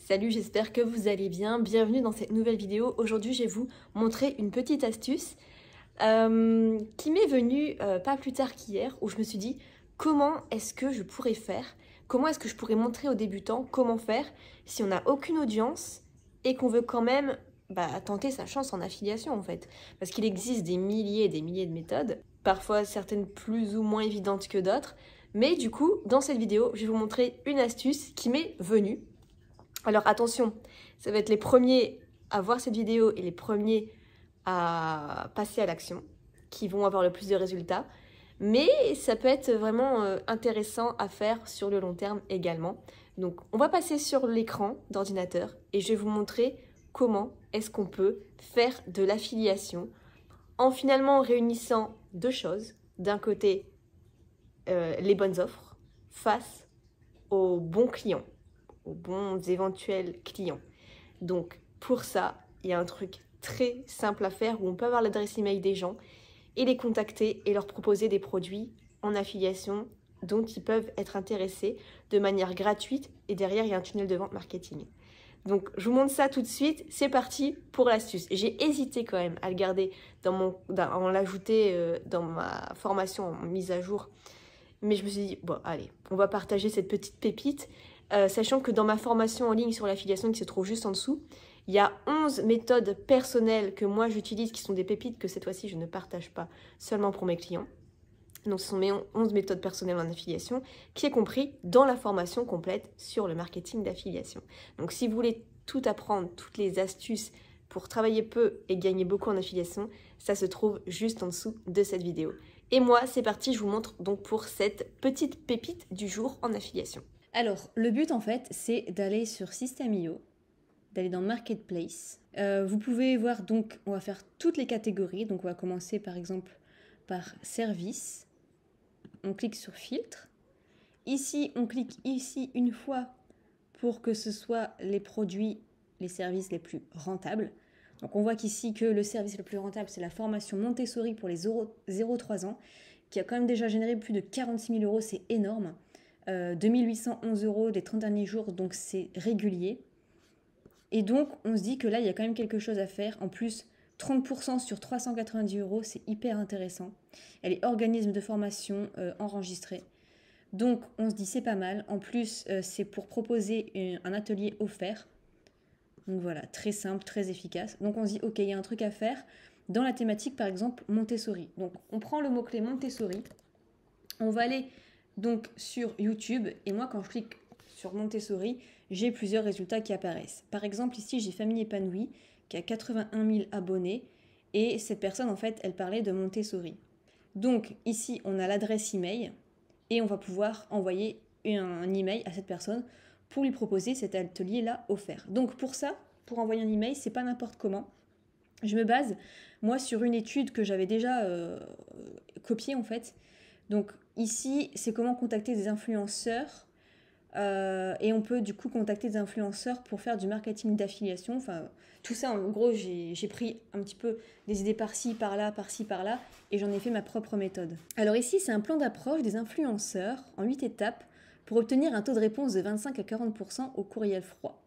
Salut, j'espère que vous allez bien. Bienvenue dans cette nouvelle vidéo. Aujourd'hui, je vais vous montrer une petite astuce qui m'est venue pas plus tard qu'hier, où je me suis dit comment est-ce que je pourrais faire, comment est-ce que je pourrais montrer aux débutants comment faire si on n'a aucune audience et qu'on veut quand même tenter sa chance en affiliation en fait. Parce qu'il existe des milliers et des milliers de méthodes, parfois certaines plus ou moins évidentes que d'autres. Mais du coup, dans cette vidéo, je vais vous montrer une astuce qui m'est venue. Alors attention, ça va être les premiers à voir cette vidéo et les premiers à passer à l'action qui vont avoir le plus de résultats. Mais ça peut être vraiment intéressant à faire sur le long terme également. Donc on va passer sur l'écran d'ordinateur et je vais vous montrer comment est-ce qu'on peut faire de l'affiliation en finalement réunissant deux choses. D'un côté, les bonnes offres face aux bons clients, aux bons éventuels clients. Donc pour ça, il y a un truc très simple à faire où on peut avoir l'adresse email des gens et les contacter et leur proposer des produits en affiliation dont ils peuvent être intéressés de manière gratuite et derrière il y a un tunnel de vente marketing. Donc je vous montre ça tout de suite, c'est parti pour l'astuce. J'ai hésité quand même à le garder en l'ajouter dans ma formation en mise à jour, mais je me suis dit bon allez, on va partager cette petite pépite. Sachant que dans ma formation en ligne sur l'affiliation qui se trouve juste en dessous, il y a 11 méthodes personnelles que moi j'utilise qui sont des pépites que cette fois-ci je ne partage pas seulement pour mes clients. Donc ce sont mes 11 méthodes personnelles en affiliation qui est compris dans la formation complète sur le marketing d'affiliation. Donc si vous voulez tout apprendre, toutes les astuces pour travailler peu et gagner beaucoup en affiliation, ça se trouve juste en dessous de cette vidéo. Et moi c'est parti, je vous montre donc pour cette petite pépite du jour en affiliation. Alors, le but en fait, c'est d'aller sur System.io, d'aller dans Marketplace. Vous pouvez voir donc, on va faire toutes les catégories. Donc, on va commencer par exemple par service. On clique sur filtre. Ici, on clique ici une fois pour que ce soit les produits, les services les plus rentables. Donc, on voit qu'ici que le service le plus rentable, c'est la formation Montessori pour les 0-3 ans, qui a quand même déjà généré plus de 46 000 €, c'est énorme. 2811 € les 30 derniers jours, donc c'est régulier. Et donc, on se dit que là, il y a quand même quelque chose à faire. En plus, 30% sur 390 €, c'est hyper intéressant. Elle est organisme de formation enregistré. Donc, on se dit c'est pas mal. En plus, c'est pour proposer un atelier offert. Donc voilà, très simple, très efficace. Donc, on se dit, ok, il y a un truc à faire dans la thématique, par exemple, Montessori. Donc, on prend le mot-clé Montessori. On va aller donc sur YouTube, et moi quand je clique sur Montessori, j'ai plusieurs résultats qui apparaissent. Par exemple ici j'ai Famille Épanouie qui a 81 000 abonnés et cette personne en fait elle parlait de Montessori. Donc ici on a l'adresse email et on va pouvoir envoyer un email à cette personne pour lui proposer cet atelier là offert. Donc pour ça, pour envoyer un email, c'est pas n'importe comment. Je me base moi sur une étude que j'avais déjà copiée en fait. Donc ici, c'est comment contacter des influenceurs et on peut du coup contacter des influenceurs pour faire du marketing d'affiliation. Enfin, tout ça, en gros, j'ai pris un petit peu des idées par-ci, par-là, et j'en ai fait ma propre méthode. Alors ici, c'est un plan d'approche des influenceurs en 8 étapes pour obtenir un taux de réponse de 25 à 40% au courriel froid.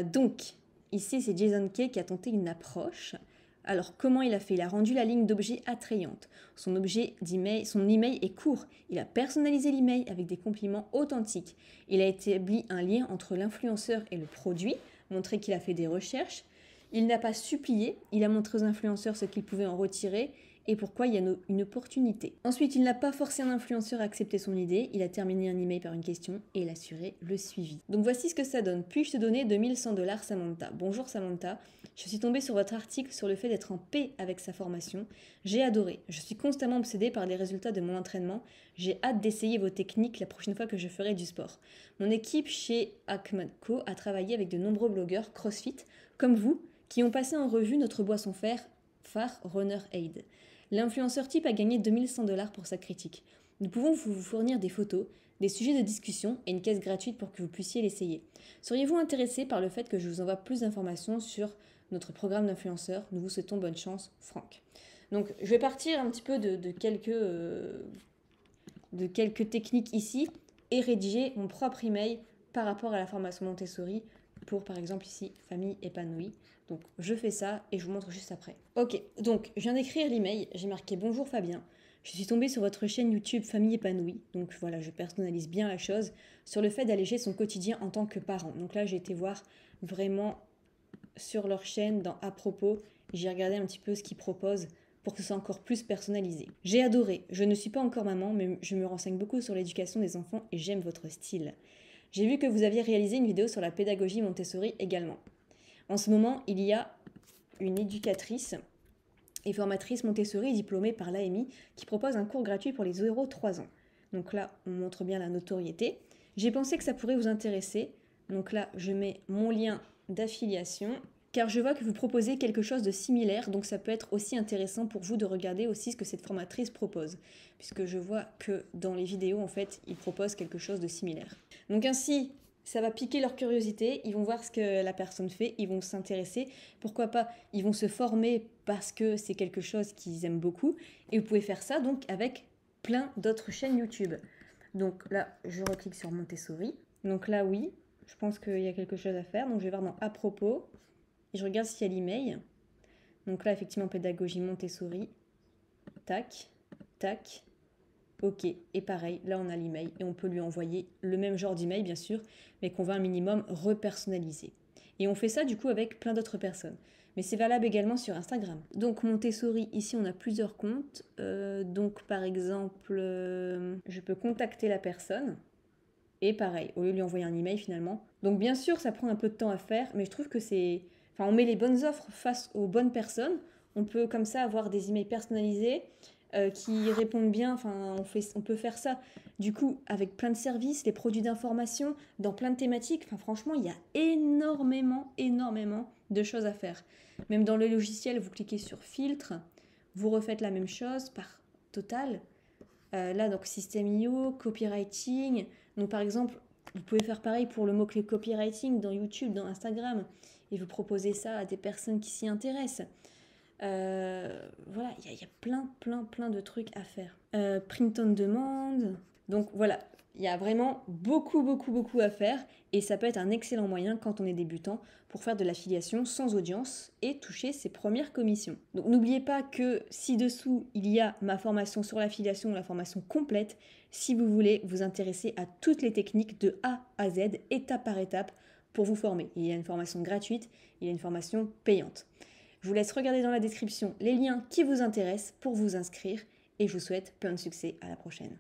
Donc, ici, c'est Jason Kay qui a tenté une approche. Alors, comment il a fait? Il a rendu la ligne d'objet attrayante. Son email est court. Il a personnalisé l'email avec des compliments authentiques. Il a établi un lien entre l'influenceur et le produit, montré qu'il a fait des recherches. Il n'a pas supplié. Il a montré aux influenceurs ce qu'ils pouvaient en retirer et pourquoi il y a une opportunité. Ensuite, il n'a pas forcé un influenceur à accepter son idée. Il a terminé un email par une question et il a assuré le suivi. Donc voici ce que ça donne. Puis-je te donner 2100 $ Samantha? Bonjour Samantha. Je suis tombée sur votre article sur le fait d'être en paix avec sa formation. J'ai adoré. Je suis constamment obsédée par les résultats de mon entraînement. J'ai hâte d'essayer vos techniques la prochaine fois que je ferai du sport. Mon équipe chez Acme Co a travaillé avec de nombreux blogueurs CrossFit, comme vous, qui ont passé en revue notre boisson phare Runner Aid. L'influenceur type a gagné 2100 $ pour sa critique. Nous pouvons vous fournir des photos, des sujets de discussion et une caisse gratuite pour que vous puissiez l'essayer. Seriez-vous intéressé par le fait que je vous envoie plus d'informations sur notre programme d'influenceurs? Nous vous souhaitons bonne chance, Franck. Donc, je vais partir un petit peu de quelques techniques ici et rédiger mon propre email par rapport à la formation Montessori pour par exemple ici famille épanouie. Donc je fais ça et je vous montre juste après. Ok, donc je viens d'écrire l'email, j'ai marqué bonjour Fabien. Je suis tombée sur votre chaîne YouTube Famille épanouie, donc voilà, je personnalise bien la chose, sur le fait d'alléger son quotidien en tant que parent. Donc là, j'ai été voir vraiment sur leur chaîne dans À propos, j'ai regardé un petit peu ce qu'ils proposent pour que ce soit encore plus personnalisé. J'ai adoré, je ne suis pas encore maman, mais je me renseigne beaucoup sur l'éducation des enfants et j'aime votre style. J'ai vu que vous aviez réalisé une vidéo sur la pédagogie Montessori également. En ce moment, il y a une éducatrice et formatrice Montessori diplômée par l'AMI qui propose un cours gratuit pour les 0-3 ans. Donc là, on montre bien la notoriété. J'ai pensé que ça pourrait vous intéresser. Donc là, je mets mon lien d'affiliation car je vois que vous proposez quelque chose de similaire, donc ça peut être aussi intéressant pour vous de regarder aussi ce que cette formatrice propose, puisque je vois que dans les vidéos, en fait, ils proposent quelque chose de similaire. Donc ainsi, ça va piquer leur curiosité, ils vont voir ce que la personne fait, ils vont s'intéresser, pourquoi pas, ils vont se former parce que c'est quelque chose qu'ils aiment beaucoup, et vous pouvez faire ça donc avec plein d'autres chaînes YouTube. Donc là, je reclique sur Montessori. Donc là, oui, je pense qu'il y a quelque chose à faire, donc je vais voir dans À propos, et je regarde s'il y a l'email. Donc là, effectivement, pédagogie Montessori. Tac, tac. Ok, et pareil, là on a l'email et on peut lui envoyer le même genre d'email bien sûr, mais qu'on va un minimum repersonnaliser. Et on fait ça du coup avec plein d'autres personnes. Mais c'est valable également sur Instagram. Donc Montessori, ici on a plusieurs comptes. Donc par exemple, je peux contacter la personne. Et pareil, au lieu de lui envoyer un email finalement. Donc bien sûr, ça prend un peu de temps à faire, mais je trouve que c'est... Enfin, on met les bonnes offres face aux bonnes personnes. On peut comme ça avoir des emails personnalisés qui répondent bien. Enfin, on peut faire ça du coup avec plein de services, les produits d'information, dans plein de thématiques. Enfin, franchement, il y a énormément de choses à faire. Même dans le logiciel, vous cliquez sur filtre, vous refaites la même chose par total. Là, donc System.io, copywriting. Donc par exemple, vous pouvez faire pareil pour le mot-clé copywriting dans YouTube, dans Instagram, et vous proposez ça à des personnes qui s'y intéressent. Voilà, il y a plein de trucs à faire. Print on demand. Donc voilà, il y a vraiment beaucoup à faire et ça peut être un excellent moyen quand on est débutant pour faire de l'affiliation sans audience et toucher ses premières commissions. Donc n'oubliez pas que ci-dessous, il y a ma formation sur l'affiliation, la formation complète, si vous voulez vous intéresser à toutes les techniques de A à Z, étape par étape, pour vous former. Il y a une formation gratuite, il y a une formation payante. Je vous laisse regarder dans la description les liens qui vous intéressent pour vous inscrire et je vous souhaite plein de succès. À la prochaine.